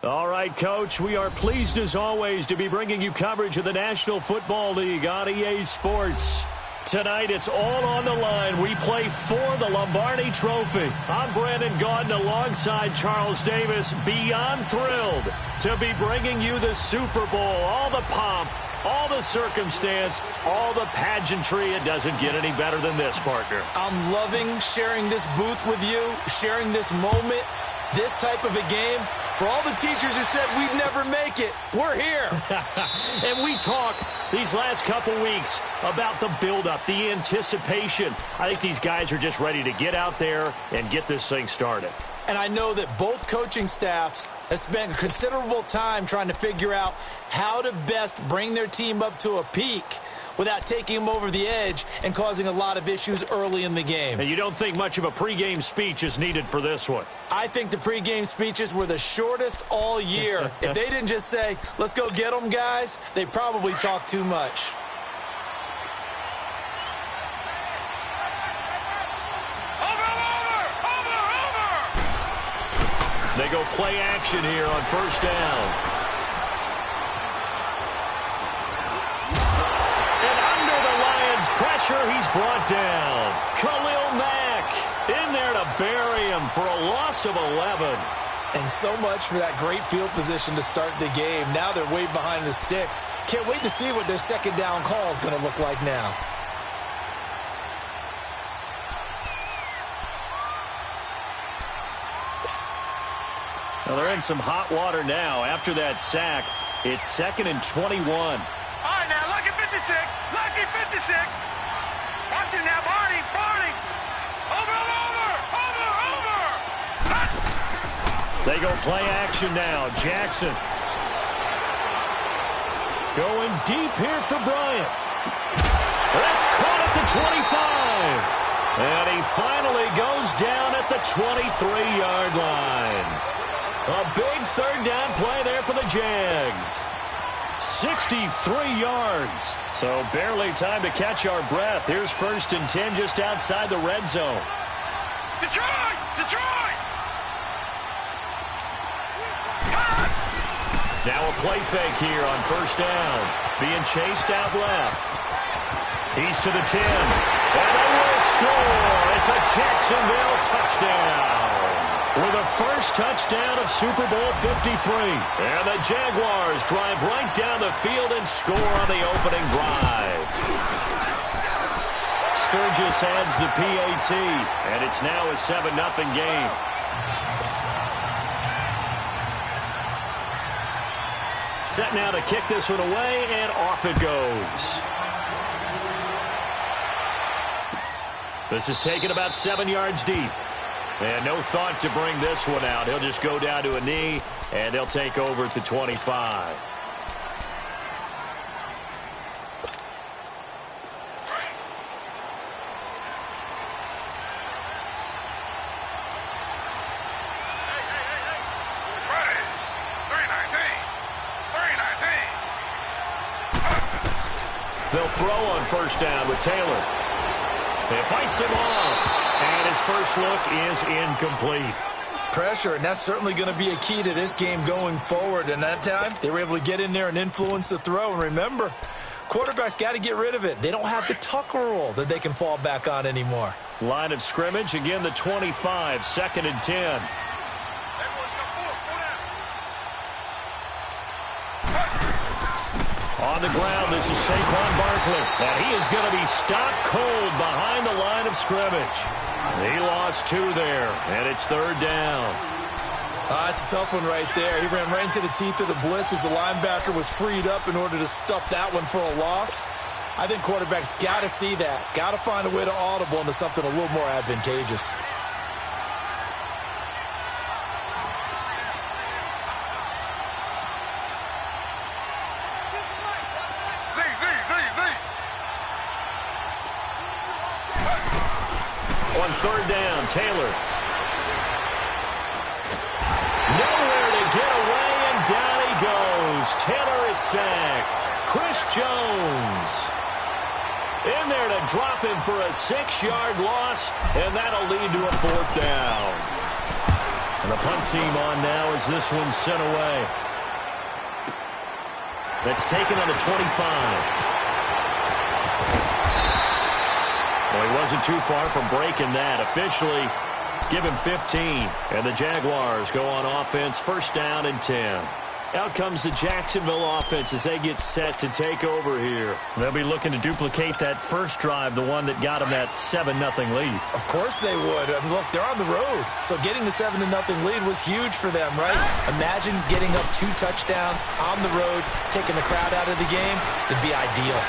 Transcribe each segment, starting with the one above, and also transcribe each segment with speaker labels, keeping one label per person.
Speaker 1: All right, Coach, we are pleased as always to be bringing you coverage of the National Football League on EA Sports. Tonight, it's all on the line. We play for the Lombardi Trophy. I'm Brandon Gaudin alongside Charles Davis. Beyond thrilled to be bringing you the Super Bowl. All the pomp, all the circumstance, all the pageantry. It doesn't get any better than this, partner.
Speaker 2: I'm loving sharing this booth with you, sharing this moment, this type of a game. For all the teachers who said we'd never make it, we're here.
Speaker 1: And we talk these last couple weeks about the buildup, the anticipation. I think these guys are just ready to get out there and get this thing started.
Speaker 2: And I know that both coaching staffs have spent considerable time trying to figure out how to best bring their team up to a peak without taking them over the edge and causing a lot of issues early in the game.
Speaker 1: And you don't think much of a pregame speech is needed for this one?
Speaker 2: I think the pregame speeches were the shortest all year. If they didn't just say, let's go get them, guys, they probably talked too much.
Speaker 1: They go play action here on first down. Pressure, he's brought down. Khalil Mack in there to bury him for a loss of 11.
Speaker 2: And so much for that great field position to start the game. Now they're way behind the sticks. Can't wait to see what their second down call is going to look like now.
Speaker 1: Well, they're in some hot water now. After that sack, it's 2nd and 21.
Speaker 3: All right, now, lucky 56. Lucky 56. Watch it now, Barney. Barney. Over.
Speaker 1: They go play action now. Jackson. Going deep here for Bryant. That's caught at the 25. And he finally goes down at the 23-yard line. A big third down play there for the Jags. 63 yards. So barely time to catch our breath. Here's 1st and 10 just outside the red zone.
Speaker 3: Detroit! Detroit!
Speaker 1: Now a play fake here on 1st down. Being chased out left. He's to the 10. And they will score. It's a Jacksonville touchdown. With the first touchdown of Super Bowl 53. And the Jaguars drive right down the field and score on the opening drive. Sturgis adds the PAT, and it's now a 7-0 game. Set now to kick this one away, and off it goes. This is taken about 7 yards deep. And no thought to bring this one out. He'll just go down to a knee, and they'll take over at the 25. They'll throw on 1st down with Taylor. It fights him off. And his first look is incomplete.
Speaker 2: Pressure, and that's certainly going to be a key to this game going forward. And that time, they were able to get in there and influence the throw. And remember, quarterbacks got to get rid of it. They don't have the Tucker rule that they can fall back on anymore.
Speaker 1: Line of scrimmage, again the 25, 2nd and 10. On the ground, this is Saquon Barkley. And he is going to be stopped cold behind the line of scrimmage. He lost 2 there, and it's 3rd down.
Speaker 2: That's a tough one right there. He ran right into the teeth of the blitz as the linebacker was freed up in order to stuff that one for a loss. I think quarterbacks got to see that. Got to find a way to audible into something a little more advantageous.
Speaker 1: On 3rd down, Taylor. Nowhere to get away, and down he goes. Taylor is sacked. Chris Jones in there to drop him for a 6-yard loss, and that'll lead to a 4th down. And the punt team on now as this one's sent away. That's taken on the 25. Well, he wasn't too far from breaking that. Officially, give him 15. And the Jaguars go on offense, 1st down and 10. Out comes the Jacksonville offense as they get set to take over here. They'll be looking to duplicate that first drive, the one that got them that 7-0 lead.
Speaker 2: Of course they would. I mean, look, they're on the road. So getting the 7-0 lead was huge for them, right? Imagine getting up 2 touchdowns on the road, taking the crowd out of the game. It'd be ideal.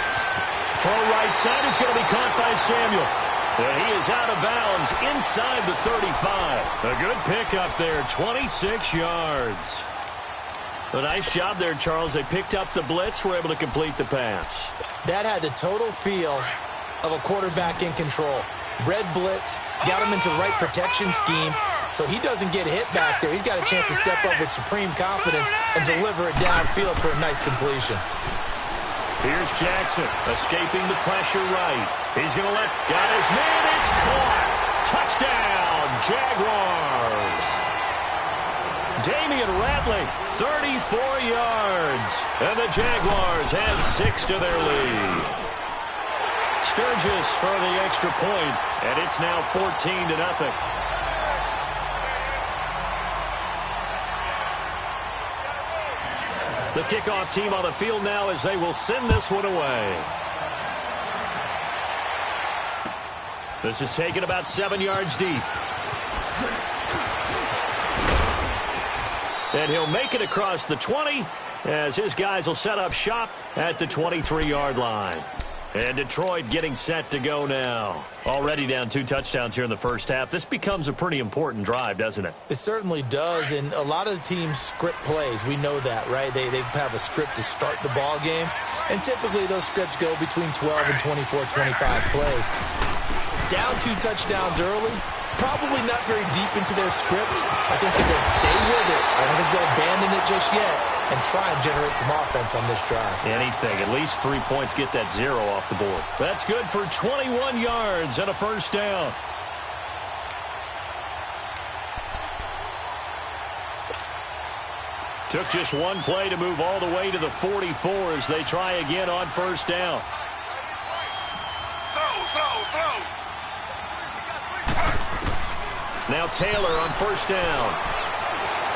Speaker 1: Throw right side is going to be caught by Samuel. And he is out of bounds inside the 35. A good pickup there, 26 yards. A nice job there, Charles. They picked up the blitz, were able to complete the pass.
Speaker 2: That had the total feel of a quarterback in control. Red blitz, got him into the right protection scheme, so he doesn't get hit back there. He's got a chance to step up with supreme confidence and deliver it downfield for a nice completion.
Speaker 1: Here's Jackson, escaping the pressure right. He's going to got his man, it's caught. Touchdown, Jaguars. Damian Ratley, 34 yards. And the Jaguars have 6 to their lead. Sturgis for the extra point, and it's now 14-0. The kickoff team on the field now as they will send this one away. This is taken about 7 yards deep. And he'll make it across the 20 as his guys will set up shop at the 23-yard line. And Detroit getting set to go now. Already down 2 touchdowns here in the first half. This becomes a pretty important drive, doesn't it?
Speaker 2: It certainly does, and a lot of the teams script plays. We know that, right? They have a script to start the ball game, and typically those scripts go between 12 and 24, 25 plays. Down 2 touchdowns early, probably not very deep into their script. I think that they'll stay with it. I don't think they'll abandon it just yet and try and generate some offense on this drive.
Speaker 1: Anything. At least 3 points, get that 0 off the board. That's good for 21 yards and a first down. Took just 1 play to move all the way to the 44 as they try again on first down.
Speaker 3: Slow.
Speaker 1: Now Taylor on first down.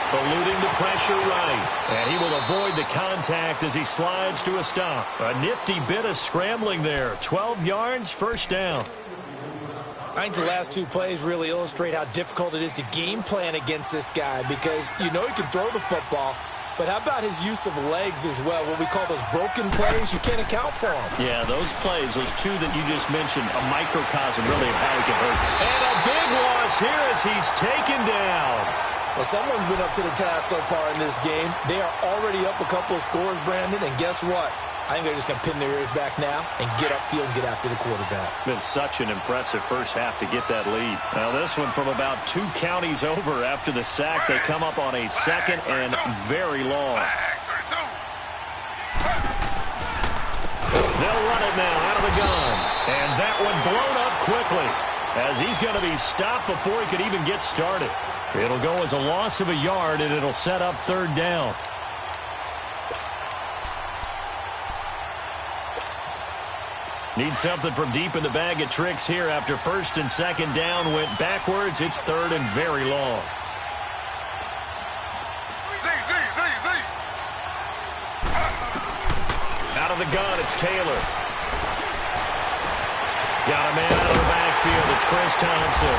Speaker 1: Eluding the pressure right. And he will avoid the contact as he slides to a stop. A nifty bit of scrambling there. 12 yards, first down.
Speaker 2: I think the last 2 plays really illustrate how difficult it is to game plan against this guy because you know he can throw the football, but how about his use of legs as well? What we call those broken plays, you can't account for them.
Speaker 1: Yeah, those plays, those 2 that you just mentioned, a microcosm really of how he can hurt. And a big loss here as he's taken down.
Speaker 2: Well, someone's been up to the task so far in this game. They are already up a couple of scores, Brandon, and guess what? I think they're just going to pin their ears back now and get upfield and get after the quarterback.
Speaker 1: Been such an impressive first half to get that lead. Now this one from about 2 counties over after the sack. They come up on a 2nd and very long. They'll run it now out of the gun. And that one blown up quickly as he's going to be stopped before he could even get started. It'll go as a loss of a yard, and it'll set up 3rd down. Need something from deep in the bag of tricks here after 1st and 2nd down went backwards. It's 3rd and very long. Out of the gun, it's Taylor. Got a man out of the backfield. It's Chris Thompson.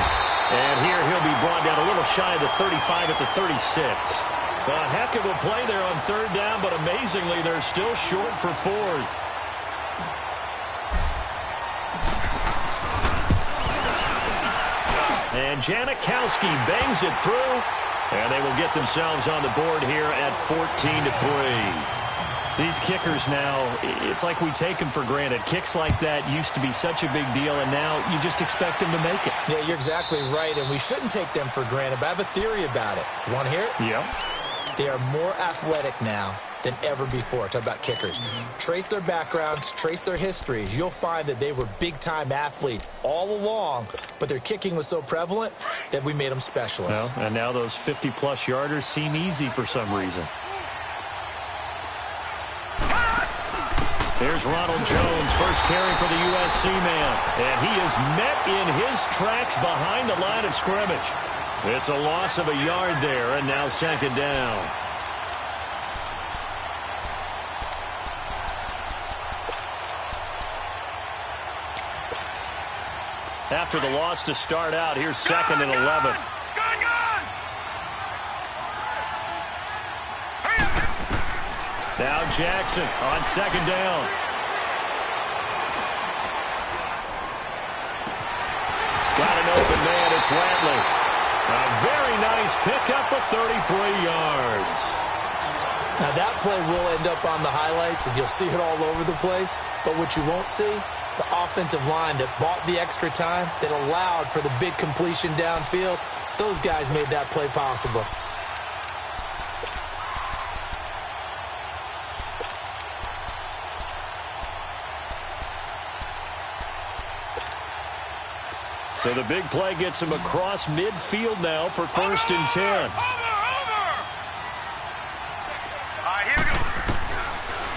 Speaker 1: And here he'll be brought down a little shy of the 35 at the 36. A heck of a play there on 3rd down, but amazingly, they're still short for 4th. And Janikowski bangs it through, and they will get themselves on the board here at 14-3. These kickers now, it's like we take them for granted. Kicks like that used to be such a big deal, and now you just expect them to make it.
Speaker 2: Yeah, you're exactly right, and we shouldn't take them for granted, but I have a theory about it. You want to hear it?
Speaker 1: Yeah.
Speaker 2: They are more athletic now than ever before. Talk about kickers. Trace their backgrounds, trace their histories. You'll find that they were big-time athletes all along, but their kicking was so prevalent that we made them specialists.
Speaker 1: Well, and now those 50-plus yarders seem easy for some reason. Here's Ronald Jones, first carry for the USC man. And he is met in his tracks behind the line of scrimmage. It's a loss of a yard there, and now 2nd down. After the loss to start out, here's 2nd and 11. Now Jackson on 2nd down. Got an open man. It's Ratley. A very nice pickup of 33 yards.
Speaker 2: Now that play will end up on the highlights, and you'll see it all over the place. But what you won't see, the offensive line that bought the extra time, that allowed for the big completion downfield, those guys made that play possible.
Speaker 1: So the big play gets him across midfield now for 1st and 10.
Speaker 3: Over. Here we go.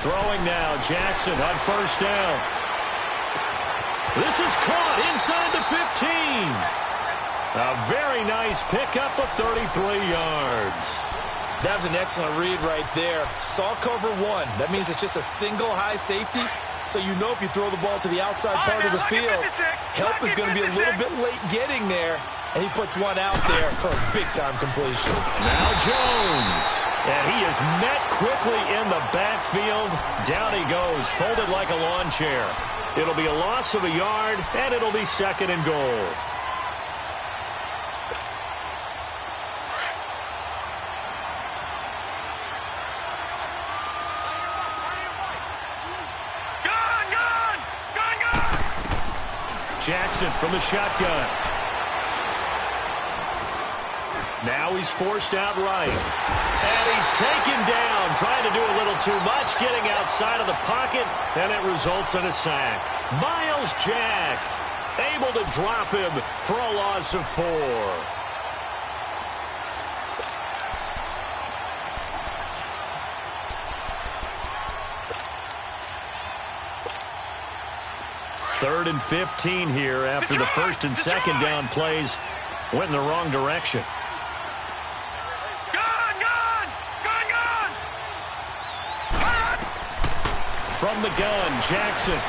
Speaker 1: Throwing now, Jackson on 1st down. This is caught inside the 15. A very nice pickup of 33 yards.
Speaker 2: That was an excellent read right there. Saw cover 1. That means it's just a single high safety. So you know if you throw the ball to the outside part of the field, help is going to be a little bit late getting there. And he puts one out there for a big-time completion.
Speaker 1: Now Jones. And he is met quickly in the backfield. Down he goes, folded like a lawn chair. It'll be a loss of a yard, and it'll be 2nd and goal. Jackson from the shotgun. Now he's forced out right. And he's taken down, trying to do a little too much, getting outside of the pocket, and it results in a sack. Miles Jack able to drop him for a loss of 4. Third and 15 here after the first and second down plays went in the wrong direction. From the gun, Jackson.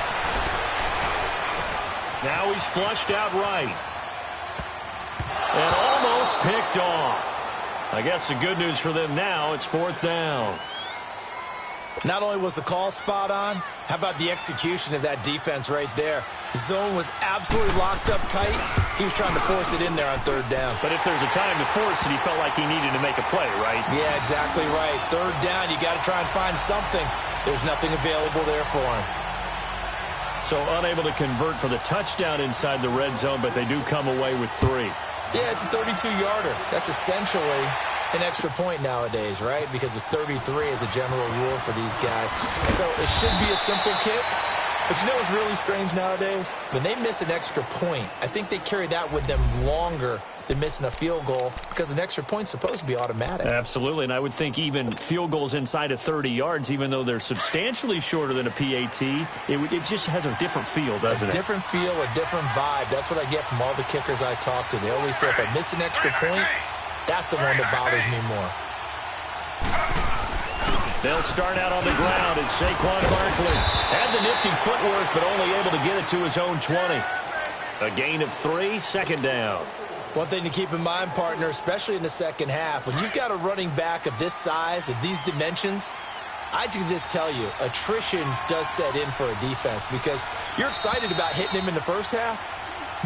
Speaker 1: Now he's flushed out right. And almost picked off. I guess the good news for them now, it's 4th down.
Speaker 2: Not only was the call spot on, how about the execution of that defense right there? The zone was absolutely locked up tight. He was trying to force it in there on 3rd down.
Speaker 1: But if there's a time to force it, he felt like he needed to make a play, right?
Speaker 2: Yeah, exactly right. 3rd down, you got to try and find something. There's nothing available there for him.
Speaker 1: So unable to convert for the touchdown inside the red zone, but they do come away with 3.
Speaker 2: Yeah, it's a 32-yarder. That's essentially an extra point nowadays, right? Because it's 33 as a general rule for these guys. So it should be a simple kick. But you know what's really strange nowadays? When they miss an extra point, I think they carry that with them longer than missing a field goal because an extra point's supposed to be automatic.
Speaker 1: Absolutely, and I would think even field goals inside of 30 yards, even though they're substantially shorter than a PAT, it just has a different feel, doesn't it?
Speaker 2: A different feel, a different vibe. That's what I get from all the kickers I talk to. They always say if I miss an extra point, that's the one that bothers me more.
Speaker 1: They'll start out on the ground, and Saquon Barkley had the nifty footwork, but only able to get it to his own 20. A gain of 3, 2nd down.
Speaker 2: One thing to keep in mind, partner, especially in the second half, when you've got a running back of this size, of these dimensions, I can just tell you, attrition does set in for a defense because you're excited about hitting him in the first half.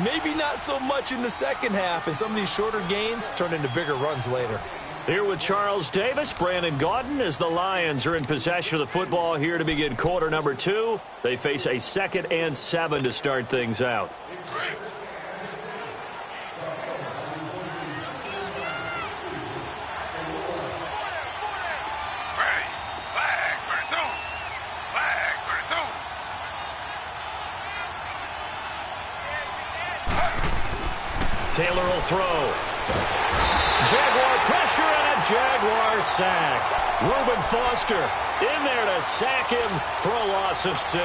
Speaker 2: Maybe not so much in the second half, and some of these shorter gains turn into bigger runs later.
Speaker 1: Here with Charles Davis, Brandon Gaudin, as the Lions are in possession of the football here to begin quarter number 2. They face a 2nd and 7 to start things out. Taylor will throw. Jaguar pressure and a Jaguar sack. Reuben Foster in there to sack him for a loss of 6.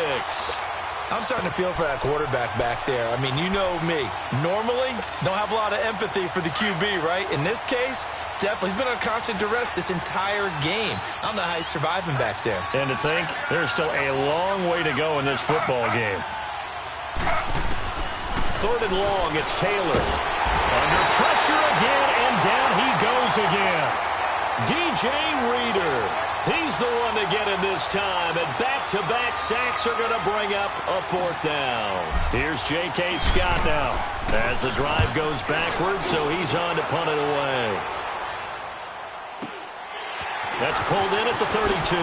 Speaker 2: I'm starting to feel for that quarterback back there. I mean, you know me. Normally, don't have a lot of empathy for the QB, right? In this case, definitely. He's been under constant duress this entire game. I don't know how he's surviving back there.
Speaker 1: And to think, there's still a long way to go in this football game. 3rd and long, it's Taylor. Under pressure again, and down he goes again. DJ Reader, he's the one to get him this time, and back-to-back sacks are going to bring up a 4th down. Here's J.K. Scott now as the drive goes backwards, so he's on to punt it away. That's pulled in at the 32.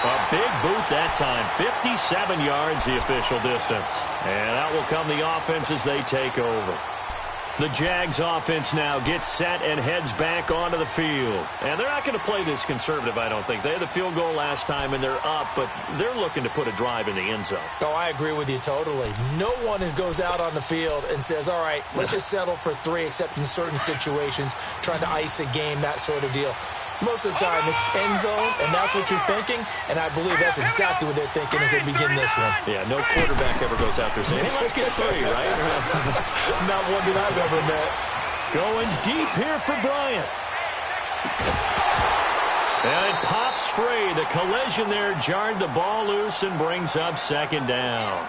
Speaker 1: A big boot that time. 57 yards the official distance. And out will come the offense as they take over. The Jags offense now gets set and heads back onto the field. And they're not going to play this conservative, I don't think. They had the field goal last time and they're up, but they're looking to put a drive in the end zone.
Speaker 2: Oh, I agree with you totally. No one goes out on the field and says, all right, let's just settle for 3, except in certain situations, trying to ice a game, that sort of deal. Most of the time, it's end zone, and that's what you're thinking, and I believe that's exactly what they're thinking as they begin this one.
Speaker 1: Yeah, no quarterback ever goes out there saying, hey, let's get 3, right?
Speaker 2: Not one that I've ever met.
Speaker 1: Going deep here for Bryant. And it pops free. The collision there jarred the ball loose and brings up 2nd down.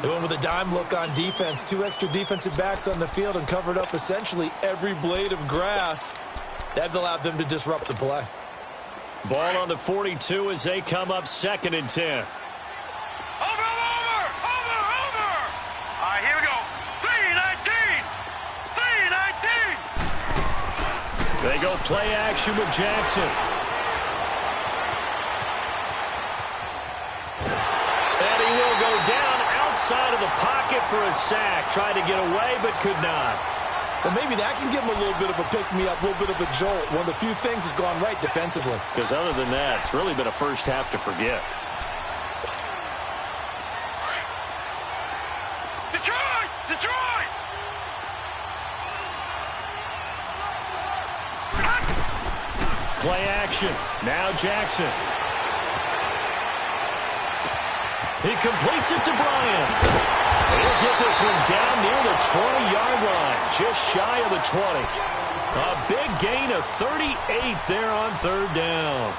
Speaker 2: They went with a dime look on defense. 2 extra defensive backs on the field and covered up essentially every blade of grass. That allowed them to disrupt the play.
Speaker 1: Ball on the 42 as they come up 2nd and 10.
Speaker 3: Over! All right, here we go. 3-19! 3-19!
Speaker 1: They go play action with Jackson. And he will go down outside of the pocket for a sack. Tried to get away, but could not.
Speaker 2: Well, maybe that can give him a little bit of a pick-me-up, a little bit of a jolt. One of the few things that's gone right defensively.
Speaker 1: Because other than that, it's really been a first half to forget.
Speaker 3: Detroit! Detroit!
Speaker 1: Play action. Now Jackson. He completes it to Bryant. He'll get this one down near the 20-yard line, just shy of the 20. A big gain of 38 there on 3rd down.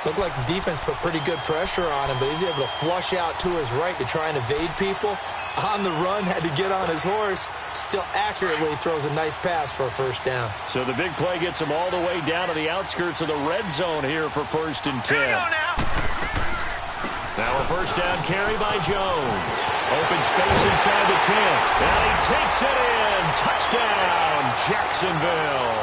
Speaker 2: Looked like the defense put pretty good pressure on him, but he's able to flush out to his right to try and evade people. On the run, had to get on his horse. Still accurately throws a nice pass for a 1st down.
Speaker 1: So the big play gets him all the way down to the outskirts of the red zone here for 1st and 10. Now a 1st down carry by Jones. Open space inside the 10. And he takes it in. Touchdown, Jacksonville.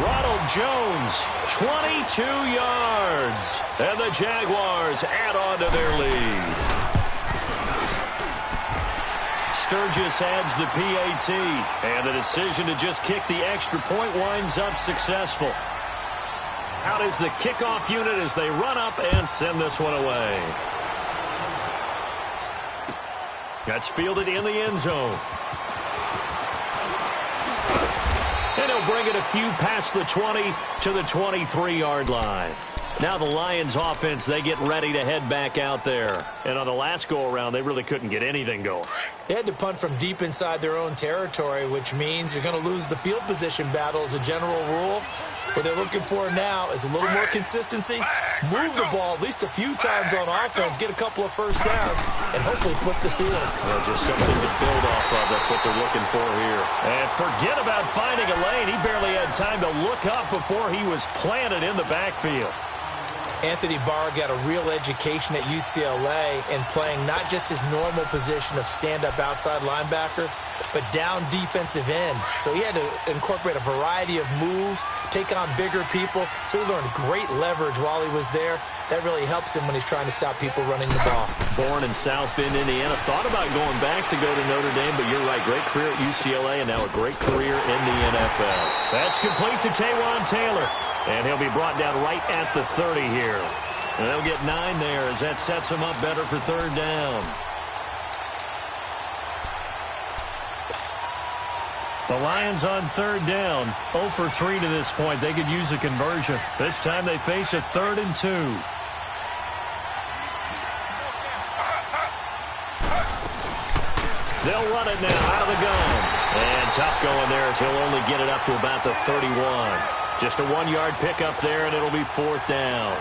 Speaker 1: Ronald Jones, 22 yards. And the Jaguars add on to their lead. Sturgis adds the PAT. And the decision to just kick the extra point winds up successful. Out is the kickoff unit as they run up and send this one away. That's fielded in the end zone. And he'll bring it a few past the 20 to the 23-yard line. Now the Lions offense, they get ready to head back out there. And on the last go-around, they really couldn't get anything going.
Speaker 2: They had to punt from deep inside their own territory, which means you're going to lose the field position battle as a general rule. What they're looking for now is a little more consistency, move the ball at least a few times on offense, get a couple of 1st downs, and hopefully flip the field.
Speaker 1: Well, just something to build off of. That's what they're looking for here. And forget about finding a lane. He barely had time to look up before he was planted in the backfield.
Speaker 2: Anthony Barr got a real education at UCLA in playing not just his normal position of stand-up outside linebacker, but down defensive end. So he had to incorporate a variety of moves, take on bigger people. So he learned great leverage while he was there. That really helps him when he's trying to stop people running the ball.
Speaker 1: Born in South Bend, Indiana. Thought about going back to go to Notre Dame, but you're right. Great career at UCLA and now a great career in the NFL. That's complete to Taywan Taylor. And he'll be brought down right at the 30 here. And they'll get 9 there as that sets him up better for 3rd down. The Lions on 3rd down. 0 for 3 to this point. They could use a conversion. This time they face a 3rd and 2. They'll run it now out of the gun. And tough going there as he'll only get it up to about the 31. Just a 1-yard pickup there, and it'll be 4th down.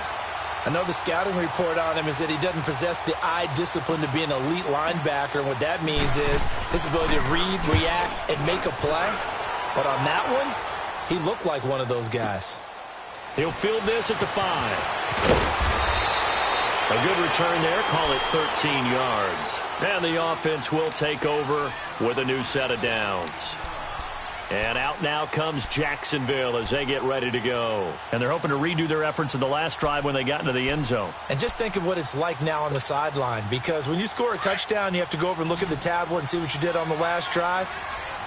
Speaker 2: I know the scouting report on him is that he doesn't possess the eye discipline to be an elite linebacker. And what that means is his ability to read, react, and make a play. But on that one, he looked like one of those guys.
Speaker 1: He'll field this at the 5. A good return there. Call it 13 yards. And the offense will take over with a new set of downs. And out now comes Jacksonville as they get ready to go. And they're hoping to redo their efforts in the last drive when they got into the end zone.
Speaker 2: And just think of what it's like now on the sideline, because when you score a touchdown, you have to go over and look at the tablet and see what you did on the last drive.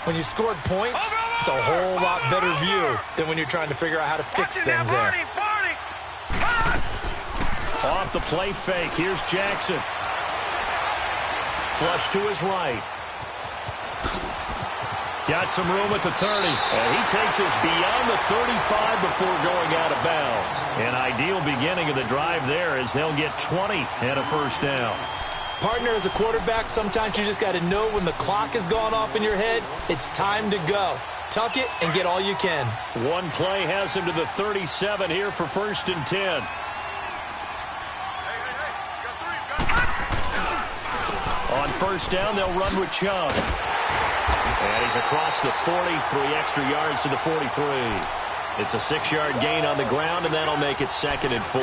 Speaker 2: When you scored points, it's a whole lot better view than when you're trying to figure out how to fix things there.
Speaker 1: Off the play fake, here's Jackson. Flush to his right. Got some room at the 30, and he takes us beyond the 35 before going out of bounds. An ideal beginning of the drive there as they'll get 20 and a 1st down.
Speaker 2: Partner, as a quarterback, sometimes you just got to know when the clock has gone off in your head, it's time to go. Tuck it and get all you can.
Speaker 1: One play has him to the 37 here for 1st and 10. On first down, they'll run with Chubb. And he's across the 40, 3 extra yards to the 43. It's a 6-yard gain on the ground, and that'll make it 2nd and 4.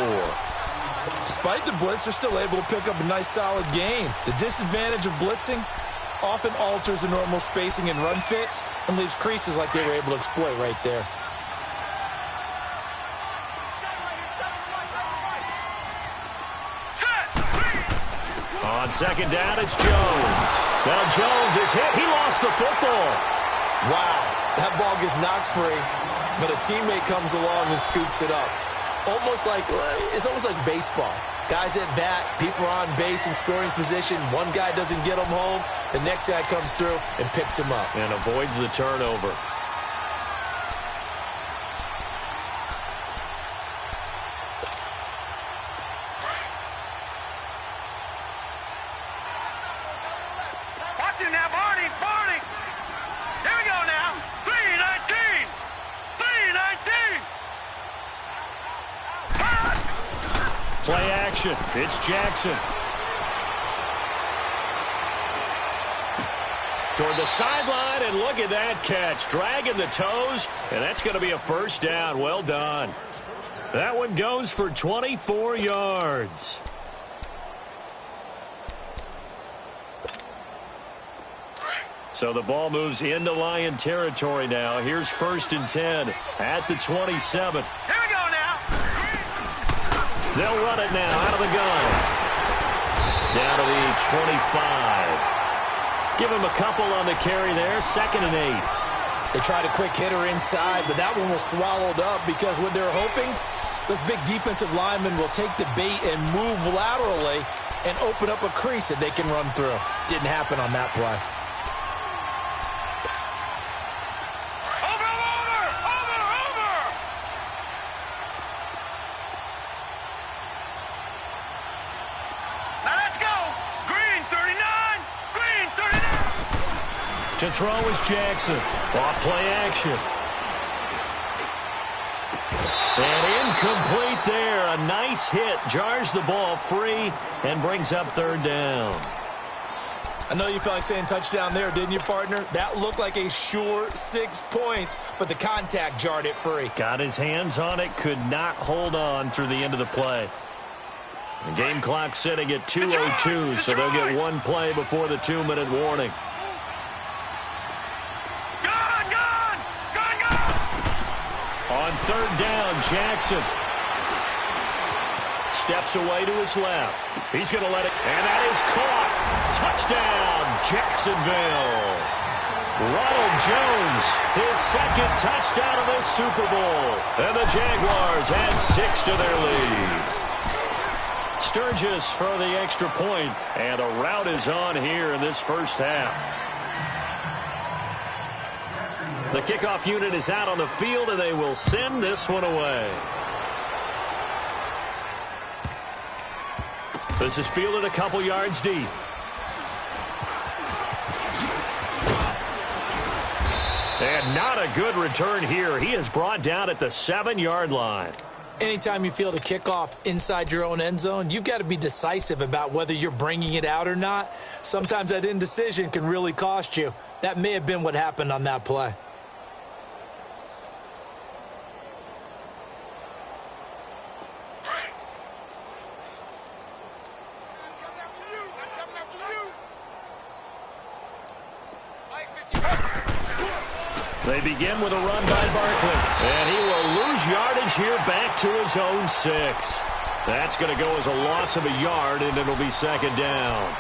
Speaker 2: Despite the blitz, they're still able to pick up a nice, solid gain. The disadvantage of blitzing often alters the normal spacing and run fits and leaves creases like they were able to exploit right there.
Speaker 1: On second down, it's Jones. Now Jones is hit. He lost the football.
Speaker 2: Wow, that ball gets knocked free, but a teammate comes along and scoops it up. It's almost like baseball. Guys at bat, people are on base in scoring position. One guy doesn't get him home. The next guy comes through and picks him up.
Speaker 1: And avoids the turnover.
Speaker 3: Watch him now, Barney. Here we go now. 3-19. 3-19.
Speaker 1: Play action. It's Jackson. Toward the sideline, and look at that catch. Dragging the toes, and that's going to be a first down. Well done. That one goes for 24 yards. So the ball moves into Lion territory now. Here's 1st and 10 at the 27.
Speaker 3: Here we go now.
Speaker 1: They'll run it now out of the gun. Down to the 25. Give him a couple on the carry there. 2nd and 8.
Speaker 2: They tried a quick hitter inside, but that one was swallowed up because what they're hoping, those big defensive linemen will take the bait and move laterally and open up a crease that they can run through. Didn't happen on that play.
Speaker 1: To throw is Jackson. Off play action. And incomplete there. A nice hit. Jars the ball free and brings up 3rd down.
Speaker 2: I know you felt like saying touchdown there, didn't you, partner? That looked like a sure 6 points, but the contact jarred it free.
Speaker 1: Got his hands on it. Could not hold on through the end of the play. The game clock sitting at 2:02, so they'll get one play before the 2-minute warning. On 3rd down, Jackson steps away to his left. He's going to let it, and that is caught. Touchdown, Jacksonville. Ronald Jones, his 2nd touchdown of this Super Bowl. And the Jaguars add 6 to their lead. Sturgis for the extra point, and a rout is on here in this first half. The kickoff unit is out on the field, and they will send this one away. This is fielded a couple yards deep. And not a good return here. He is brought down at the 7-yard line.
Speaker 2: Anytime you field a kickoff inside your own end zone, you've got to be decisive about whether you're bringing it out or not. Sometimes that indecision can really cost you. That may have been what happened on that play.
Speaker 1: They begin with a run by Barkley. And he will lose yardage here back to his own 6. That's going to go as a loss of a yard, and it'll be 2nd down.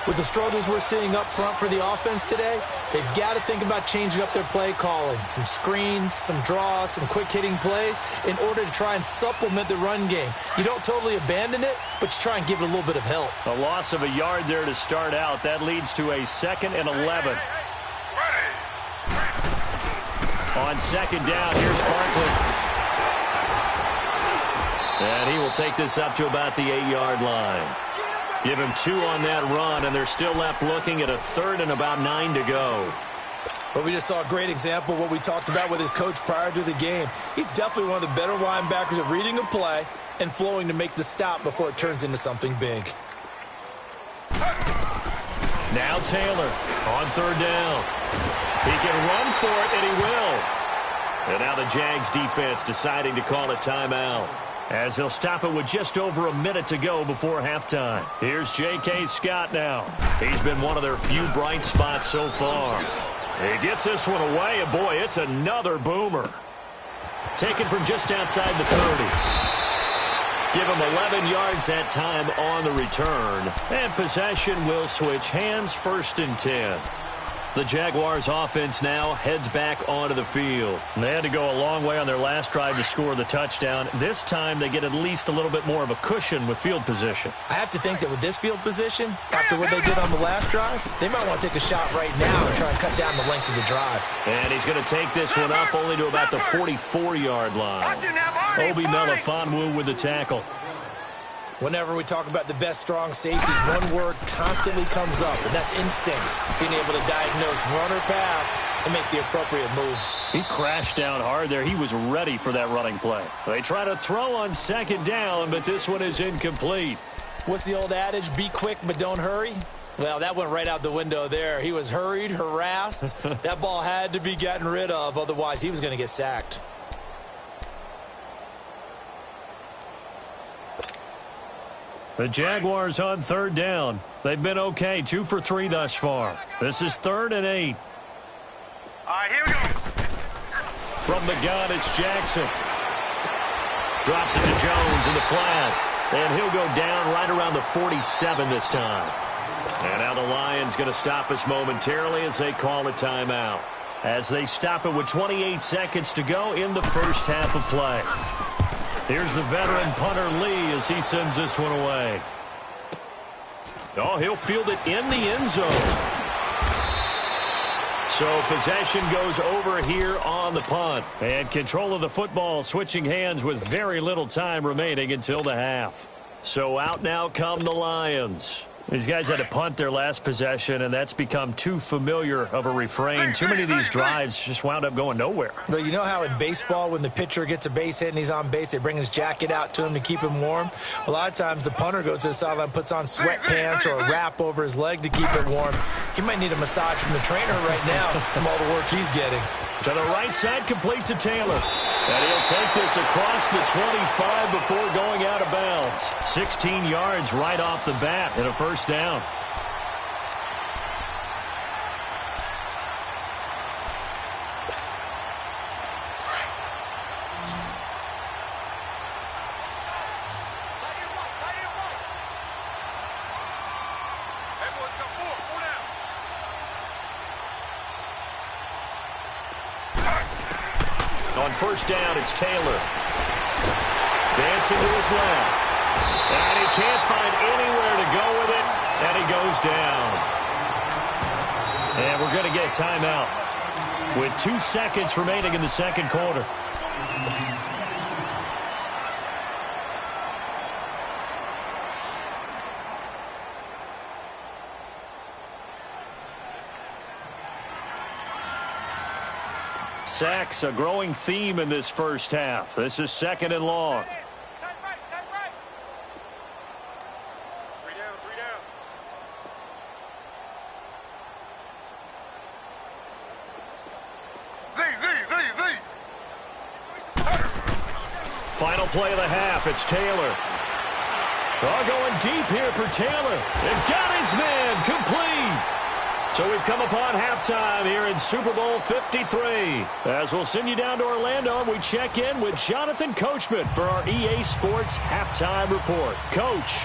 Speaker 2: With the struggles we're seeing up front for the offense today, they've got to think about changing up their play calling. Some screens, some draws, some quick-hitting plays in order to try and supplement the run game. You don't totally abandon it, but you try and give it a little bit of help.
Speaker 1: A loss of a yard there to start out. That leads to a 2nd and 11. On 2nd down, here's Barkley. And he will take this up to about the 8-yard line. Give him 2 on that run, and they're still left looking at a 3rd and about 9 to go.
Speaker 2: But we just saw a great example of what we talked about with his coach prior to the game. He's definitely one of the better linebackers at reading a play and flowing to make the stop before it turns into something big.
Speaker 1: Now Taylor on third down. He can run for it, and he will. And now the Jags defense deciding to call a timeout, as they'll stop it with just over a minute to go before halftime. Here's J.K. Scott now. He's been one of their few bright spots so far. He gets this one away, and boy, it's another boomer. Taken from just outside the 30. Give him 11 yards that time on the return. And possession will switch hands, 1st and 10. The Jaguars offense now heads back onto the field. They had to go a long way on their last drive to score the touchdown. This time they get at least a little bit more of a cushion with field position.
Speaker 2: I have to think that with this field position, after what they did on the last drive, they might want to take a shot right now and try and cut down the length of the drive.
Speaker 1: And he's going to take this one up only to about the 44-yard line. Obi Melifonwu with the tackle.
Speaker 2: Whenever we talk about the best strong safeties, one word constantly comes up, and that's instincts. Being able to diagnose run or pass and make the appropriate moves.
Speaker 1: He crashed down hard there. He was ready for that running play. They try to throw on 2nd down, but this one is incomplete.
Speaker 2: What's the old adage? Be quick, but don't hurry. Well, that went right out the window there. He was hurried, harassed. That ball had to be gotten rid of, otherwise he was going to get sacked.
Speaker 1: The Jaguars on 3rd down. They've been okay, 2 for 3 thus far. This is 3rd and 8.
Speaker 3: All right, here we go.
Speaker 1: From the gun, it's Jackson. Drops it to Jones in the flat. And he'll go down right around the 47 this time. And now the Lions going to stop us momentarily as they call a timeout. As they stop it with 28 seconds to go in the first half of play. Here's the veteran punter Lee as he sends this one away. Oh, he'll field it in the end zone. So possession goes over here on the punt. And control of the football switching hands with very little time remaining until the half. So out now come the Lions. These guys had to punt their last possession, and that's become too familiar of a refrain. Too many of these drives just wound up going nowhere.
Speaker 2: But you know how in baseball, when the pitcher gets a base hit and he's on base, they bring his jacket out to him to keep him warm? A lot of times the punter goes to the sideline, puts on sweatpants or a wrap over his leg to keep it warm. He might need a massage from the trainer right now from all the work he's getting.
Speaker 1: To the right side, complete to Taylor. And he'll take this across the 25 before going out of bounds. 16 yards right off the bat and a 1st down. On 1st down, it's Taylor. Dancing to his left. And he can't find anywhere to go with it. And he goes down. And we're going to get a timeout with 2 seconds remaining in the 2nd quarter. Sacks, a growing theme in this first half. This is 2nd and long. Final play of the half. It's Taylor. Going deep here for Taylor. They've got his man complete. So we've come upon halftime here in Super Bowl 53. As we'll send you down to Orlando, and we check in with Jonathan Coachman for our EA Sports Halftime Report. Coach,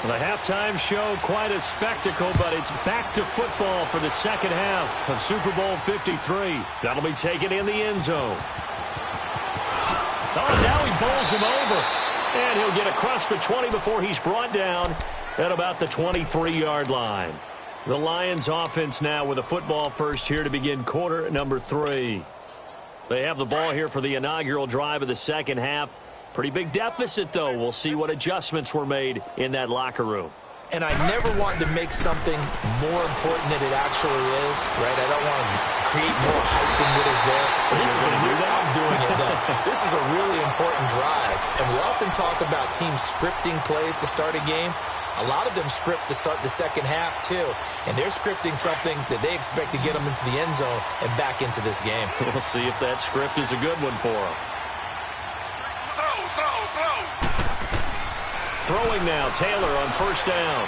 Speaker 1: the halftime show, quite a spectacle, but it's back to football for the 2nd half of Super Bowl 53. That'll be taken in the end zone. Oh, now he bowls him over. And he'll get across the 20 before he's brought down at about the 23-yard line. The Lions offense now with a football first here to begin quarter number 3. They have the ball here for the inaugural drive of the 2nd half. Pretty big deficit, though. We'll see what adjustments were made in that locker room.
Speaker 2: And I never want to make something more important than it actually is, right? I don't want to create more hype than what is there. But this is I'm doing it, though. This is a really important drive. And we often talk about teams scripting plays to start a game. A lot of them script to start the second half, too. And they're scripting something that they expect to get them into the end zone and back into this game.
Speaker 1: We'll see if that script is a good one for them. Throwing now, Taylor on first down.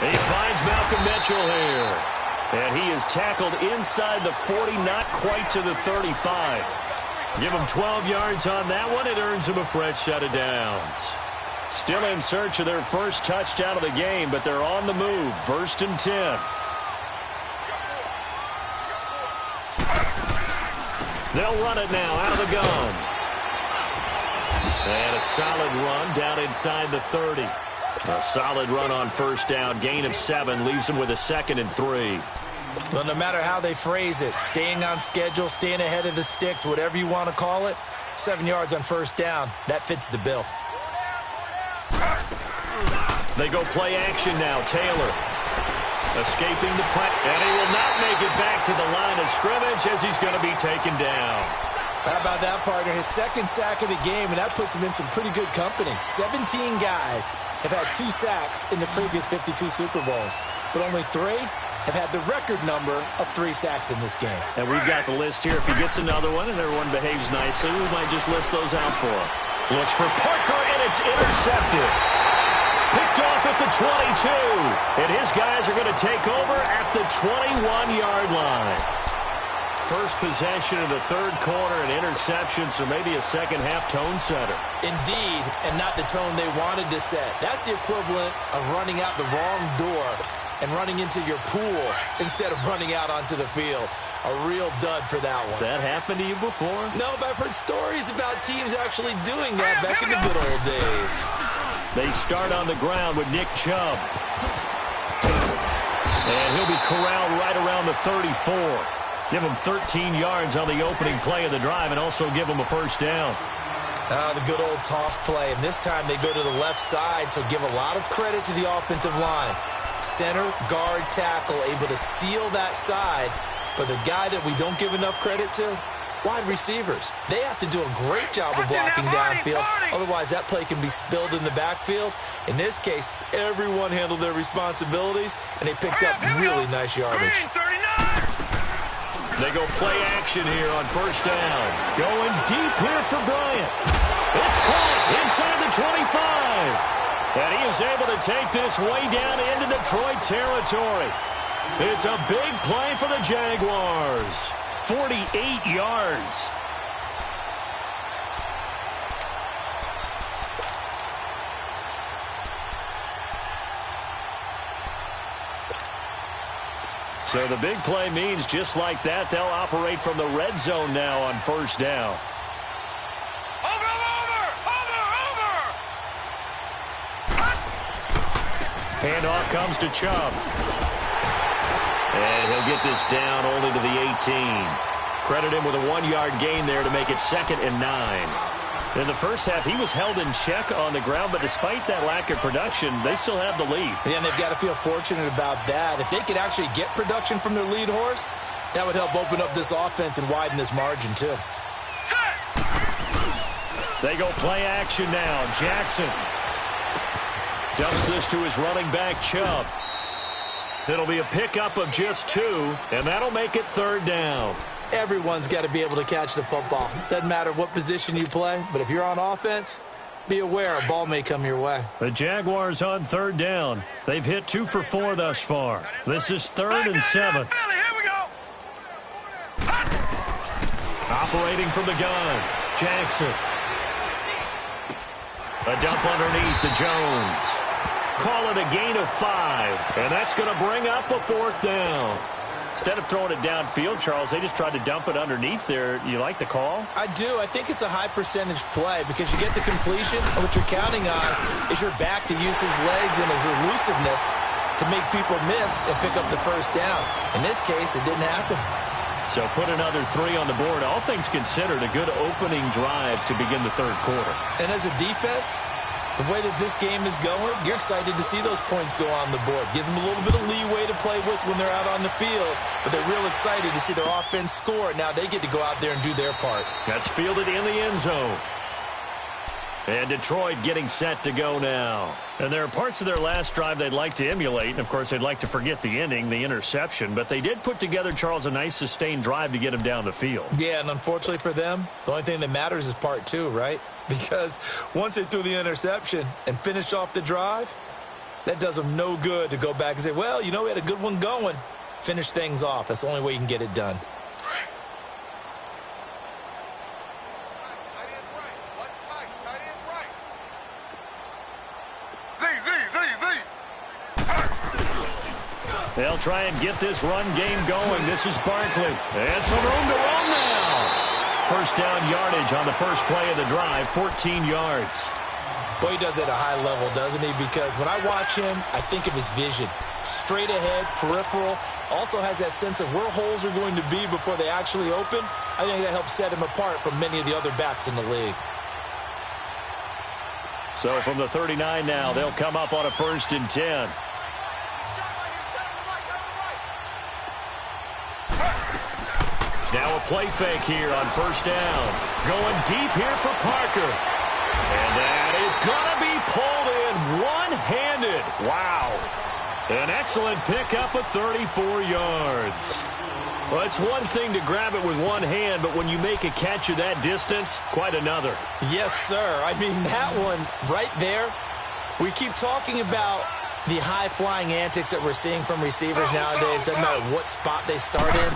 Speaker 1: He finds Malcolm Mitchell here. And he is tackled inside the 40, not quite to the 35. Give him 12 yards on that one. It earns him a fresh set of downs. Still in search of their first touchdown of the game, but they're on the move. 1st and 10. They'll run it now out of the gun. And a solid run down inside the 30. A solid run on first down. Gain of 7 leaves them with a 2nd and 3.
Speaker 2: Well, no matter how they phrase it, staying on schedule, staying ahead of the sticks, whatever you want to call it, 7 yards on first down, that fits the bill.
Speaker 1: They go play action now. Taylor escaping the press, and he will not make it back to the line of scrimmage as he's going to be taken down.
Speaker 2: How about that, partner? His 2nd sack of the game, and that puts him in some pretty good company. 17 guys have had 2 sacks in the previous 52 Super Bowls, but only 3 have had the record number of 3 sacks in this game.
Speaker 1: And we've got the list here. If he gets another one and everyone behaves nicely, we might just list those out for him. Looks for Parker, and it's intercepted. Picked off at the 22. And his guys are going to take over at the 21-yard line. First possession of the 3rd quarter, an interception, so maybe a second-half tone setter.
Speaker 2: Indeed, and not the tone they wanted to set. That's the equivalent of running out the wrong door and running into your pool instead of running out onto the field. A real dud for that one.
Speaker 1: Has that happened to you before?
Speaker 2: No, but I've heard stories about teams actually doing that back in the good old days.
Speaker 1: They start on the ground with Nick Chubb. And he'll be corralled right around the 34. Give him 13 yards on the opening play of the drive and also give him a first down.
Speaker 2: The good old toss play, and this time they go to the left side, so give a lot of credit to the offensive line. Center, guard, tackle, able to seal that side. But the guy that we don't give enough credit to, wide receivers. They have to do a great job of blocking downfield. Otherwise, that play can be spilled in the backfield. In this case, everyone handled their responsibilities, and they picked up really nice yardage.
Speaker 1: They go play action here on first down. Going deep here for Bryant. It's caught inside the 25. And he is able to take this way down into Detroit territory. It's a big play for the Jaguars. 48 yards. So the big play means just like that, they'll operate from the red zone now on first down. Handoff comes to Chubb. And he'll get this down only to the 18. Credit him with a 1-yard gain there to make it 2nd and 9. In the first half, he was held in check on the ground, but despite that lack of production, they still have the lead.
Speaker 2: Yeah, and they've got to feel fortunate about that. If they could actually get production from their lead horse, that would help open up this offense and widen this margin, too.
Speaker 1: They go play action now. Jackson dumps this to his running back, Chubb. It'll be a pickup of just 2, and that'll make it 3rd down.
Speaker 2: Everyone's got to be able to catch the football. Doesn't matter what position you play, but if you're on offense, be aware a ball may come your way.
Speaker 1: The Jaguars on 3rd down. They've hit 2 for 4 thus far. This is 3rd and 7. Operating from the gun, Jackson. A dump underneath to Jones. Call it a gain of 5, and that's going to bring up a 4th down. Instead of throwing it downfield, Charles, they just tried to dump it underneath there. You like the call?
Speaker 2: I do. I think it's a high percentage play because you get the completion, and what you're counting on is your back to use his legs and his elusiveness to make people miss and pick up the first down. In this case, it didn't happen.
Speaker 1: So put another 3 on the board. All things considered, a good opening drive to begin the 3rd quarter.
Speaker 2: And as a defense, the way that this game is going, you're excited to see those points go on the board. Gives them a little bit of leeway to play with when they're out on the field, but they're real excited to see their offense score. Now they get to go out there and do their part.
Speaker 1: That's fielded in the end zone. And Detroit getting set to go now. And there are parts of their last drive they'd like to emulate. And, of course, they'd like to forget the ending, the interception. But they did put together, Charles, a nice sustained drive to get him down the field.
Speaker 2: Yeah, and unfortunately for them, the only thing that matters is part two, right? Because once they threw the interception and finished off the drive, that does them no good to go back and say, well, you know, we had a good one going. Finish things off. That's the only way you can get it done.
Speaker 1: They'll try and get this run game going. This is Barkley. And some room to run now. First down yardage on the first play of the drive, 14 yards.
Speaker 2: Boy, he does it at a high level, doesn't he? Because when I watch him, I think of his vision. Straight ahead, peripheral. Also has that sense of where holes are going to be before they actually open. I think that helps set him apart from many of the other backs in the league.
Speaker 1: So from the 39 now, they'll come up on a 1st and 10. Now a play fake here on 1st down. Going deep here for Parker. And that is going to be pulled in one-handed. Wow. An excellent pickup of 34 yards. Well, it's one thing to grab it with one hand, but when you make a catch of that distance, quite another.
Speaker 2: Yes, sir. I mean, that one right there, we keep talking about the high-flying antics that we're seeing from receivers nowadays. Doesn't matter what spot they start in.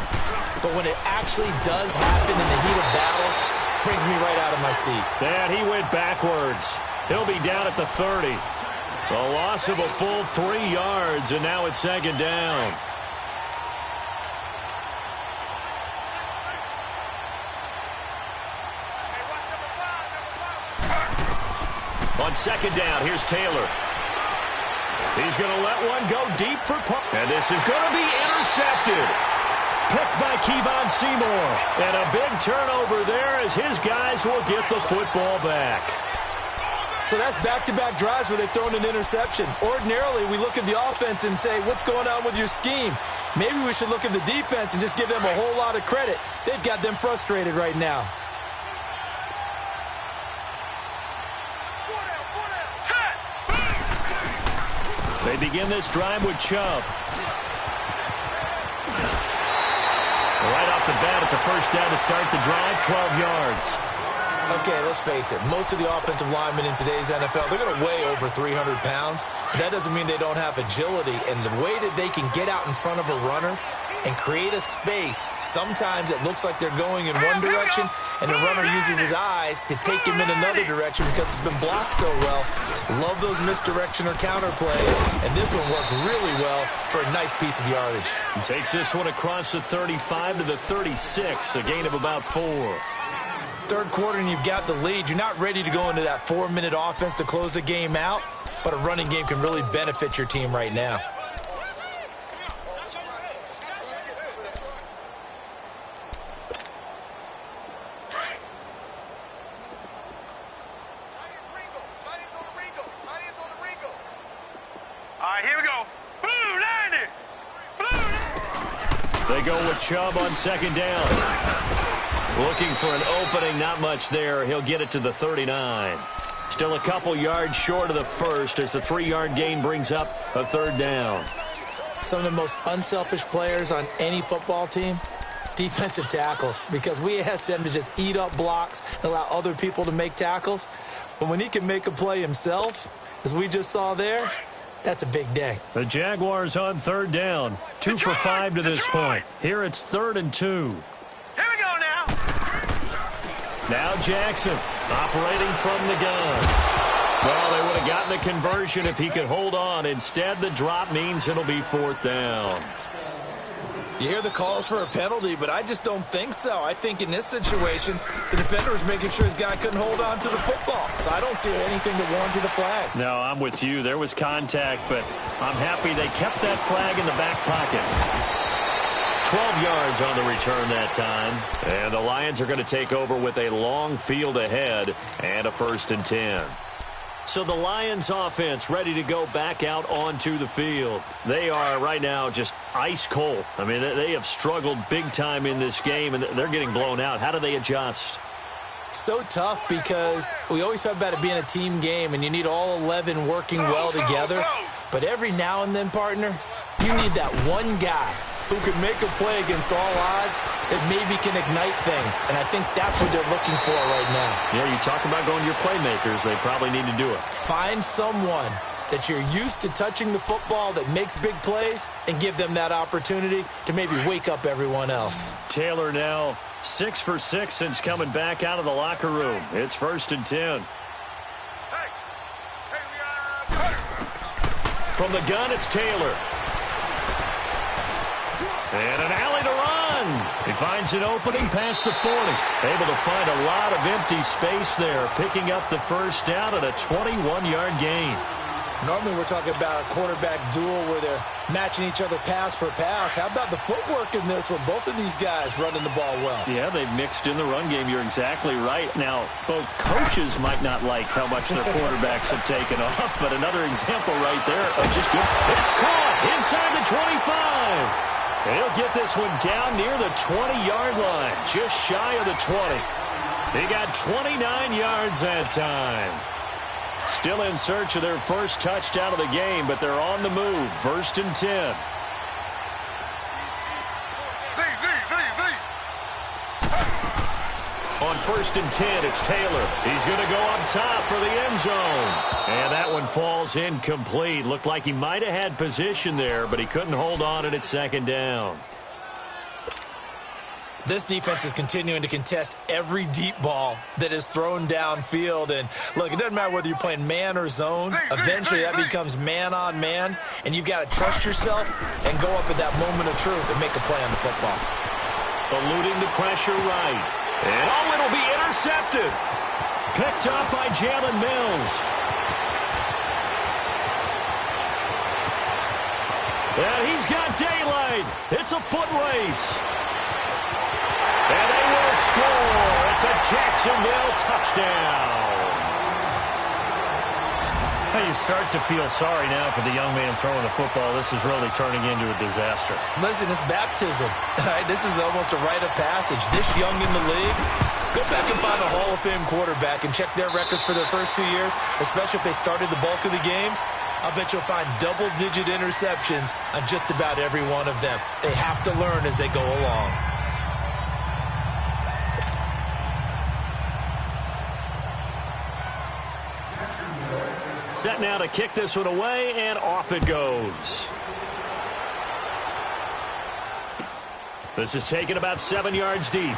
Speaker 2: But when it actually does happen in the heat of battle, it brings me right out of my seat.
Speaker 1: And he went backwards. He'll be down at the 30. A loss of a full 3 yards, and now it's 2nd down. On 2nd down, here's Taylor. He's going to let one go deep for Parker. And this is going to be intercepted. Picked by Kevon Seymour. And a big turnover there as his guys will get the football back.
Speaker 2: So that's back-to-back drives where they've thrown an interception. Ordinarily, we look at the offense and say, what's going on with your scheme? Maybe we should look at the defense and just give them a whole lot of credit. They've got them frustrated right now.
Speaker 1: They begin this drive with Chubb. Right off the bat, it's a 1st down to start the drive, 12 yards.
Speaker 2: Okay, let's face it. Most of the offensive linemen in today's NFL, they're going to weigh over 300 pounds. That doesn't mean they don't have agility. And the way that they can get out in front of a runner and create a space, sometimes it looks like they're going in one direction, and the runner uses his eyes to take him in another direction because it's been blocked so well. Love those misdirection or counter plays, and this one worked really well for a nice piece of yardage.
Speaker 1: And takes this one across the 35 to the 36, a gain of about 4.
Speaker 2: Third quarter and you've got the lead. You're not ready to go into that 4-minute offense to close the game out, but a running game can really benefit your team right now.
Speaker 3: All right, here we go. Blue 90. Blue 90.
Speaker 1: They go with Chubb on 2nd down. Looking for an opening, not much there. He'll get it to the 39. Still a couple yards short of the first as the 3-yard gain brings up a 3rd down.
Speaker 2: Some of the most unselfish players on any football team, defensive tackles, because we ask them to just eat up blocks and allow other people to make tackles. But when he can make a play himself, as we just saw there, that's a big day.
Speaker 1: The Jaguars on 3rd down. 2 for 5 to this point. Here it's 3rd and 2. Now Jackson operating from the gun. Well, they would have gotten the conversion if he could hold on. Instead, the drop means it'll be 4th down.
Speaker 2: You hear the calls for a penalty, but I just don't think so. I think in this situation, the defender was making sure his guy couldn't hold on to the football. So I don't see anything that warranted a flag.
Speaker 1: No, I'm with you. There was contact, but I'm happy they kept that flag in the back pocket. 12 yards on the return that time. And the Lions are going to take over with a long field ahead and a 1st and 10. So the Lions offense ready to go back out onto the field. They are right now just ice cold. I mean, they have struggled big time in this game, and they're getting blown out. How do they adjust?
Speaker 2: So tough because we always talk about it being a team game and you need all 11 working well together. But every now and then, partner, you need that one guy who can make a play against all odds that maybe can ignite things. And I think that's what they're looking for right now.
Speaker 1: Yeah, you talk about going to your playmakers. They probably need to do it.
Speaker 2: Find someone that you're used to touching the football that makes big plays and give them that opportunity to maybe wake up everyone else.
Speaker 1: Taylor now 6 for 6 since coming back out of the locker room. It's 1st and 10. From the gun, it's Taylor. And an alley to run. He finds an opening past the 40. Able to find a lot of empty space there, picking up the first down at a 21-yard gain.
Speaker 2: Normally we're talking about a quarterback duel where they're matching each other pass for pass. How about the footwork in this with both of these guys running the ball well?
Speaker 1: Yeah, they've mixed in the run game. You're exactly right. Now, both coaches might not like how much their quarterbacks have taken off, but another example right there of just good. It's caught inside the 25. He'll get this one down near the 20-yard line, just shy of the 20. He got 29 yards that time. Still in search of their first touchdown of the game, but they're on the move. 1st and 10. On 1st and 10, it's Taylor. He's going to go up top for the end zone. And that one falls incomplete. Looked like he might have had position there, but he couldn't hold on at its 2nd down.
Speaker 2: This defense is continuing to contest every deep ball that is thrown downfield. And, look, it doesn't matter whether you're playing man or zone. Eventually, that becomes man on man, and you've got to trust yourself and go up at that moment of truth and make a play on the football.
Speaker 1: Eluding the pressure right. And, oh, it'll be intercepted. Picked up by Jalen Mills. And he's got daylight. It's a foot race. And they will score. It's a Jacksonville touchdown. Now you start to feel sorry now for the young man throwing the football. This is really turning into a disaster.
Speaker 2: Listen, it's baptism. All right, this is almost a rite of passage. This young in the league, go back and find a Hall of Fame quarterback and check their records for their first 2 years, especially if they started the bulk of the games. I'll bet you'll find double-digit interceptions on just about every one of them. They have to learn as they go along.
Speaker 1: Set now to kick this one away, and off it goes. This is taken about 7 yards deep.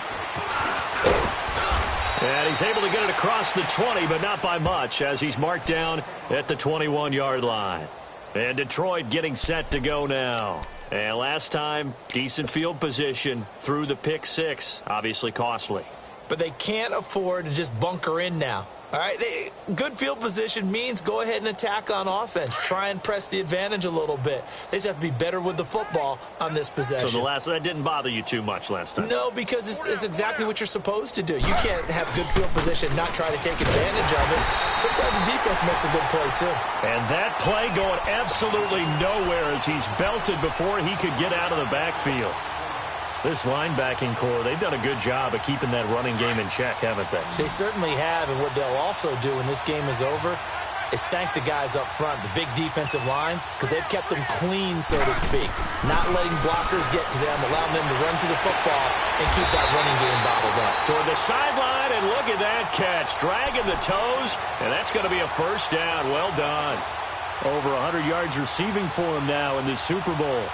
Speaker 1: And he's able to get it across the 20, but not by much, as he's marked down at the 21-yard line. And Detroit getting set to go now. And last time, decent field position through the pick 6, obviously costly.
Speaker 2: But they can't afford to just bunker in now. All right, good field position means go ahead and attack on offense. Try and press the advantage a little bit. They just have to be better with the football on this possession.
Speaker 1: So that didn't bother you too much last time?
Speaker 2: No, because it's exactly what you're supposed to do. You can't have good field position and not try to take advantage of it. Sometimes the defense makes a good play, too.
Speaker 1: And that play going absolutely nowhere as he's belted before he could get out of the backfield. This linebacking core, they've done a good job of keeping that running game in check, haven't they?
Speaker 2: They certainly have, and what they'll also do when this game is over is thank the guys up front, the big defensive line, because they've kept them clean, so to speak. Not letting blockers get to them, allowing them to run to the football and keep that running game bottled up.
Speaker 1: Toward the sideline, and look at that catch. Dragging the toes, and that's going to be a first down. Well done. Over 100 yards receiving for him now in the Super Bowl.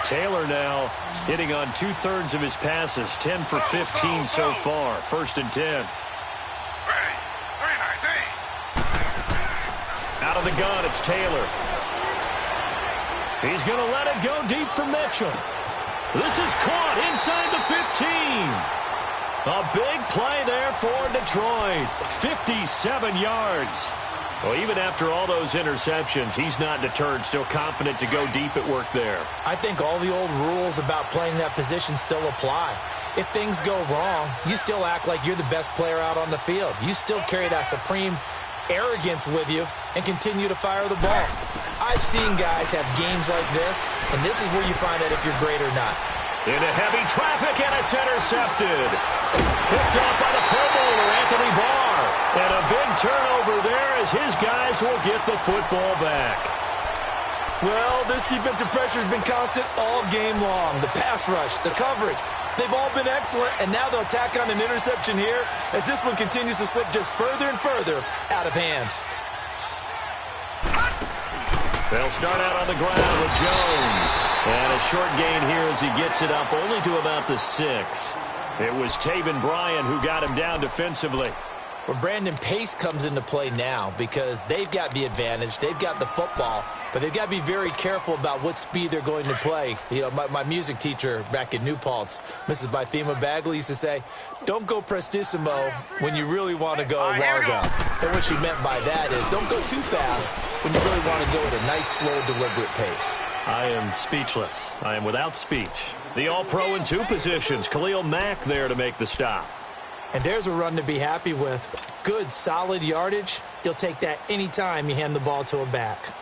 Speaker 1: Taylor now hitting on 2/3 of his passes, 10 for 15 so far. 1st and 10. Out of the gun, it's Taylor. He's going to let it go deep for Mitchell. This is caught inside the 15. A big play there for Detroit. 57 yards. Well, even after all those interceptions, he's not deterred, still confident to go deep at work there.
Speaker 2: I think all the old rules about playing that position still apply. If things go wrong, you still act like you're the best player out on the field. You still carry that supreme arrogance with you and continue to fire the ball. I've seen guys have games like this, and this is where you find out if you're great or not.
Speaker 1: Into heavy traffic, and it's intercepted. Picked off by the Pro Bowler, Anthony Barr. And a big turnover there as his guys will get the football back.
Speaker 2: Well, this defensive pressure has been constant all game long. The pass rush, the coverage, they've all been excellent, and now they'll tack on an interception here as this one continues to slip just further and further out of hand.
Speaker 1: They'll start out on the ground with Jones. And a short gain here as he gets it up only to about the 6. It was Taven Bryan who got him down defensively.
Speaker 2: Well, Brandon, pace comes into play now because they've got the advantage. They've got the football, but they've got to be very careful about what speed they're going to play. You know, my music teacher back in New Paltz, Mrs. Bythema Bagley, used to say, don't go prestissimo when you really want to go largo. And what she meant by that is don't go too fast when you really want to go at a nice, slow, deliberate pace.
Speaker 1: I am speechless. I am without speech. The All-Pro in 2 positions. Khalil Mack there to make the stop.
Speaker 2: And there's a run to be happy with. Good, solid yardage. You'll take that anytime you hand the ball to a back.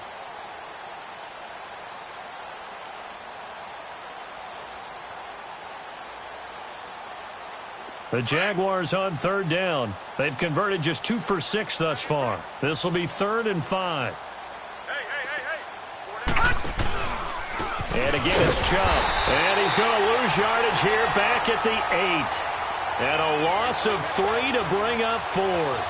Speaker 1: The Jaguars on 3rd down. They've converted just 2 for 6 thus far. This will be 3rd and 5. And again, it's Chubb. And he's going to lose yardage here back at the 8. And a loss of 3 to bring up 4th.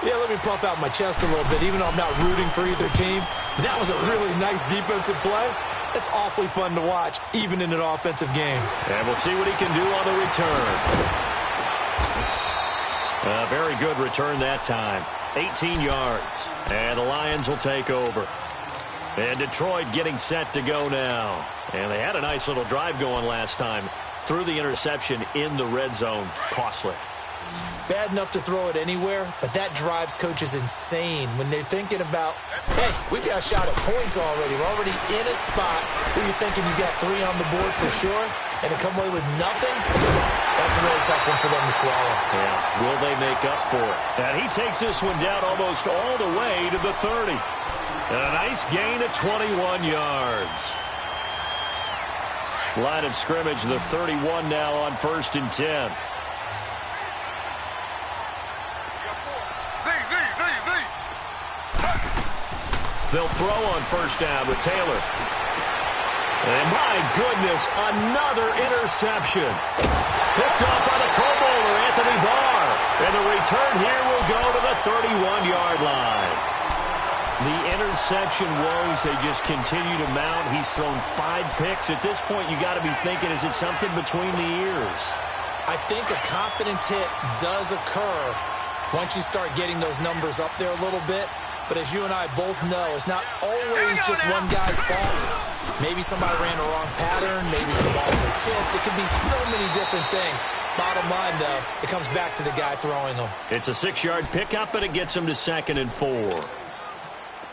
Speaker 2: Yeah, let me puff out my chest a little bit, even though I'm not rooting for either team. That was a really nice defensive play. It's awfully fun to watch, even in an offensive game.
Speaker 1: And we'll see what he can do on the return. A very good return that time. 18 yards. And the Lions will take over. And Detroit getting set to go now. And they had a nice little drive going last time. Threw the interception in the red zone. Costly.
Speaker 2: Bad enough to throw it anywhere, but that drives coaches insane when they're thinking about, hey, we got a shot at points already. We're already in a spot where you're thinking you got 3 on the board for sure, and to come away with nothing, that's a really tough one for them to swallow.
Speaker 1: Yeah, will they make up for it? And he takes this one down almost all the way to the 30. And a nice gain of 21 yards. Line of scrimmage, the 31 now on 1st and 10. They'll throw on 1st down with Taylor. And my goodness, another interception. Picked off by the Pro Bowler, Anthony Barr. And the return here will go to the 31-yard line. The interception woes, they just continue to mount. He's thrown 5 picks. At this point, you got to be thinking, is it something between the ears?
Speaker 2: I think a confidence hit does occur once you start getting those numbers up there a little bit. But as you and I both know, it's not always just one guy's fault. Maybe somebody ran a wrong pattern. Maybe some balls were tipped. It could be so many different things. Bottom line, though, it comes back to the guy throwing them.
Speaker 1: It's a 6-yard pickup, and it gets him to 2nd and 4.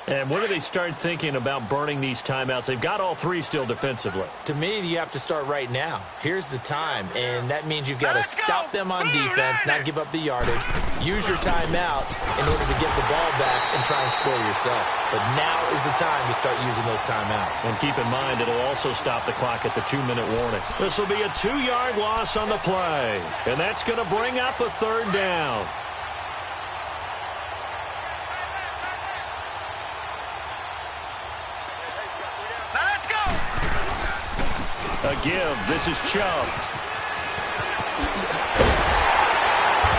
Speaker 1: And when do they start thinking about burning these timeouts? They've got all 3 still defensively.
Speaker 2: To me, you have to start right now. Here's the time, and that means you've got to stop them on defense, not give up the yardage, use your timeouts in order to get the ball back and try and score yourself. But now is the time to start using those timeouts.
Speaker 1: And keep in mind, it'll also stop the clock at the 2-minute warning. This will be a 2-yard loss on the play, and that's going to bring up a 3rd down. A give. This is Chubb.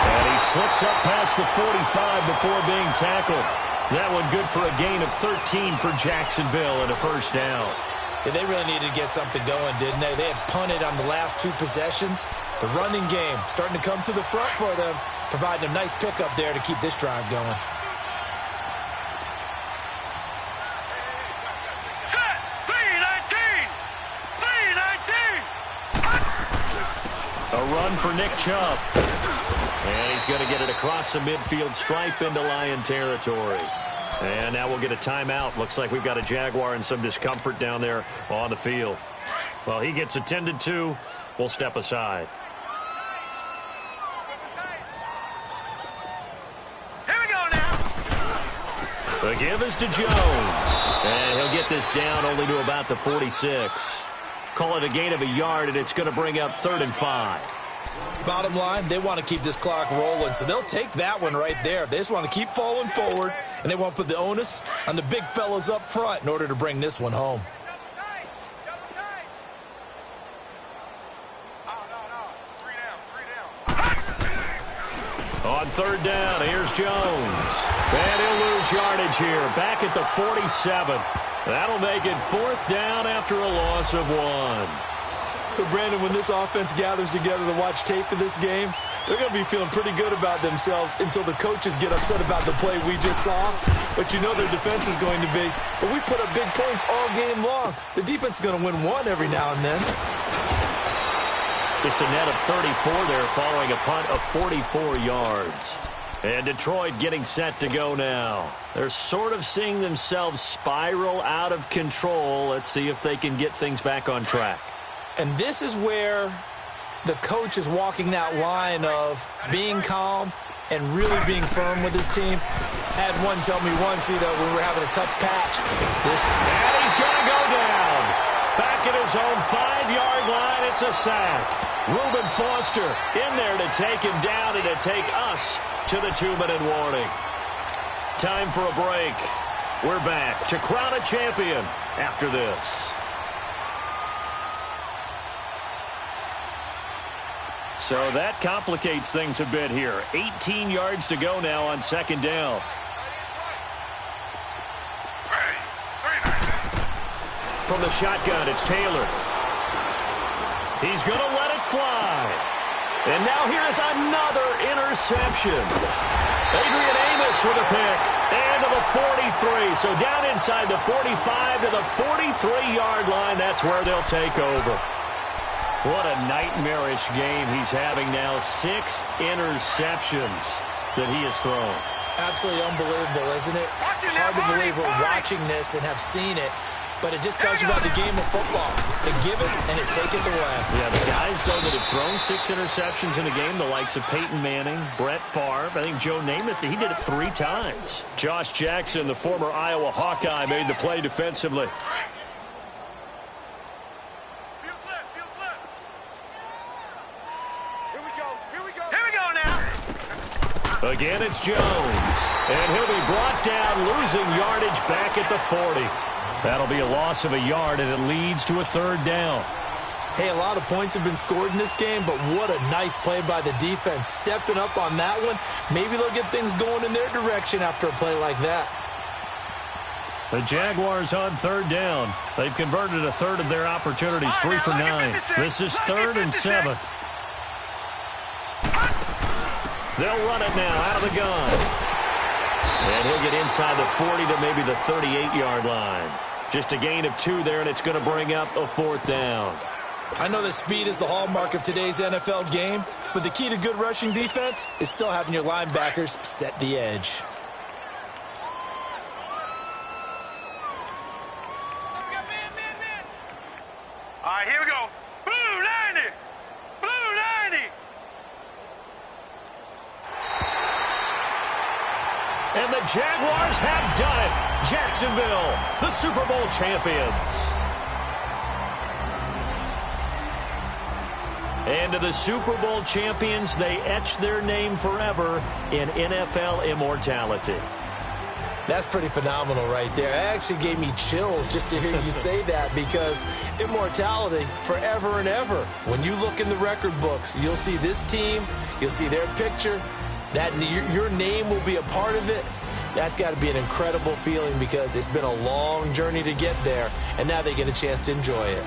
Speaker 1: And he slips up past the 45 before being tackled. That one good for a gain of 13 for Jacksonville and a 1st down.
Speaker 2: Yeah, they really needed to get something going, didn't they? They had punted on the last 2 possessions. The running game starting to come to the front for them, providing a nice pickup there to keep this drive going.
Speaker 1: A run for Nick Chubb. And he's going to get it across the midfield stripe into Lion territory. And now we'll get a timeout. Looks like we've got a Jaguar and some discomfort down there on the field. Well, he gets attended to. We'll step aside.
Speaker 3: Here we go now.
Speaker 1: The give is to Jones. And he'll get this down only to about the 46. Call it a gain of a yard, and it's going to bring up 3rd and 5.
Speaker 2: Bottom line, they want to keep this clock rolling, so they'll take that one right there. They just want to keep falling forward, and they want to put the onus on the big fellas up front in order to bring this one home.
Speaker 1: On 3rd down, here's Jones. And he'll lose yardage here, back at the 47. That'll make it 4th down after a loss of 1.
Speaker 2: So, Brandon, when this offense gathers together to watch tape for this game, they're going to be feeling pretty good about themselves until the coaches get upset about the play we just saw. But you know their defense is going to be. But we put up big points all game long. The defense is going to win one every now and then.
Speaker 1: Just a net of 34 there following a punt of 44 yards. And Detroit getting set to go now. They're sort of seeing themselves spiral out of control. Let's see if they can get things back on track.
Speaker 2: And this is where the coach is walking that line of being calm and really being firm with his team. Had one tell me once, when we were having a tough patch.
Speaker 1: And he's going to go down. Back at his own 5-yard line, it's a sack. Reuben Foster in there to take him down and to take us to the 2-minute warning. Time for a break. We're back to crown a champion after this. So that complicates things a bit here. 18 yards to go now on 2nd down. From the shotgun, it's Taylor. He's going to let it fly. And now here's another interception. Adrian Amos with a pick. And to the 43. So down inside the 45 to the 43-yard line. That's where they'll take over. What a nightmarish game he's having now. 6 interceptions that he has thrown.
Speaker 2: Absolutely unbelievable, isn't it? Hard to believe we're watching this and have seen it. But it just tells you about the game of football. They give it and it taketh away.
Speaker 1: Yeah, the guys, though, that have thrown 6 interceptions in a game, the likes of Peyton Manning, Brett Favre, I think Joe Namath, he did it 3 times. Josh Jackson, the former Iowa Hawkeye, made the play defensively. Again, it's Jones. And he'll be brought down, losing yardage back at the 40. That'll be a loss of a yard, and it leads to a 3rd down.
Speaker 2: Hey, a lot of points have been scored in this game, but what a nice play by the defense. Stepping up on that one. Maybe they'll get things going in their direction after a play like that.
Speaker 1: The Jaguars on 3rd down. They've converted a third of their opportunities, 3 for 9. This is 3rd and 7. They'll run it now out of the gun. And he'll get inside the 40 to maybe the 38-yard line. Just a gain of 2 there, and it's going to bring up a 4th down.
Speaker 2: I know that speed is the hallmark of today's NFL game, but the key to good rushing defense is still having your linebackers set the edge.
Speaker 3: All right, here we go. Blue 90. Blue 90.
Speaker 1: And the Jaguars have done it. Jacksonville, the Super Bowl champions. And to the Super Bowl champions, they etch their name forever in NFL immortality.
Speaker 2: That's pretty phenomenal right there. It actually gave me chills just to hear you say that, because immortality forever and ever. When you look in the record books, you'll see this team, you'll see their picture, that your name will be a part of it. That's got to be an incredible feeling, because it's been a long journey to get there, and now they get a chance to enjoy it.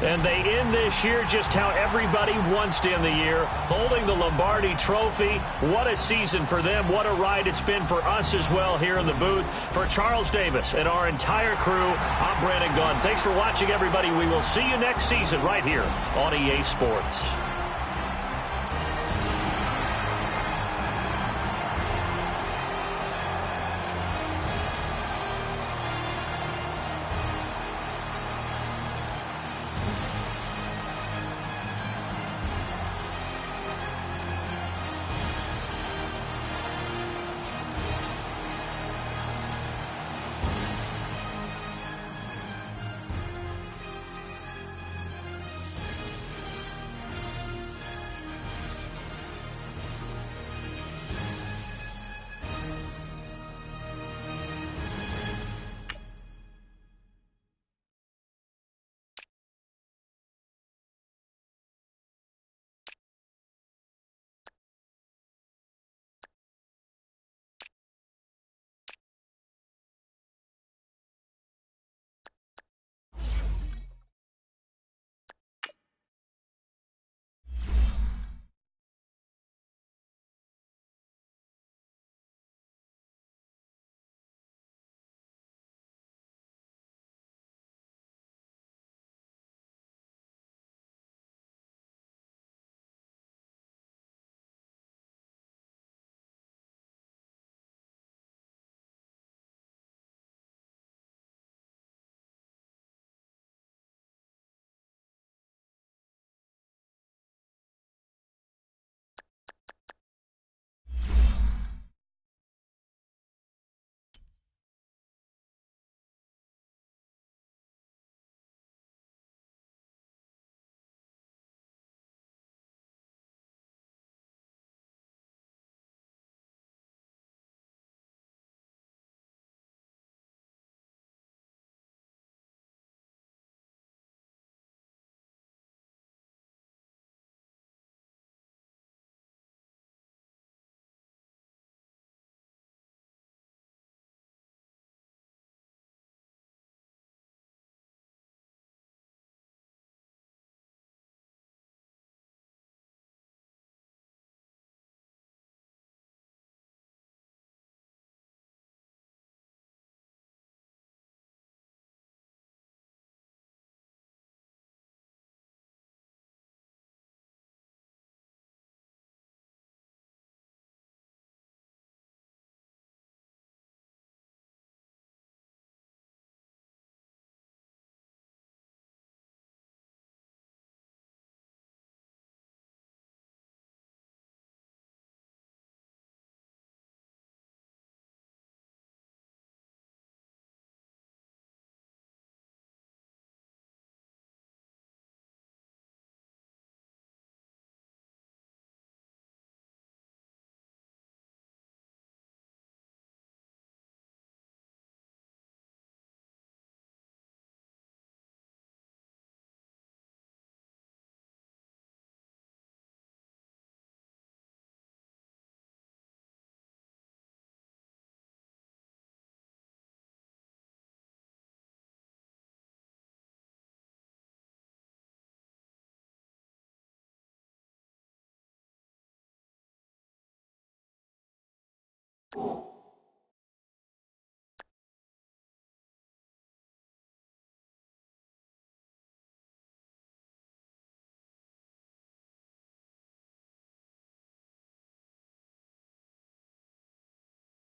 Speaker 1: And they end this year just how everybody wants to end the year, holding the Lombardi Trophy. What a season for them. What a ride it's been for us as well here in the booth. For Charles Davis and our entire crew, I'm Brandon Gunn. Thanks for watching, everybody. We will see you next season right here on EA Sports.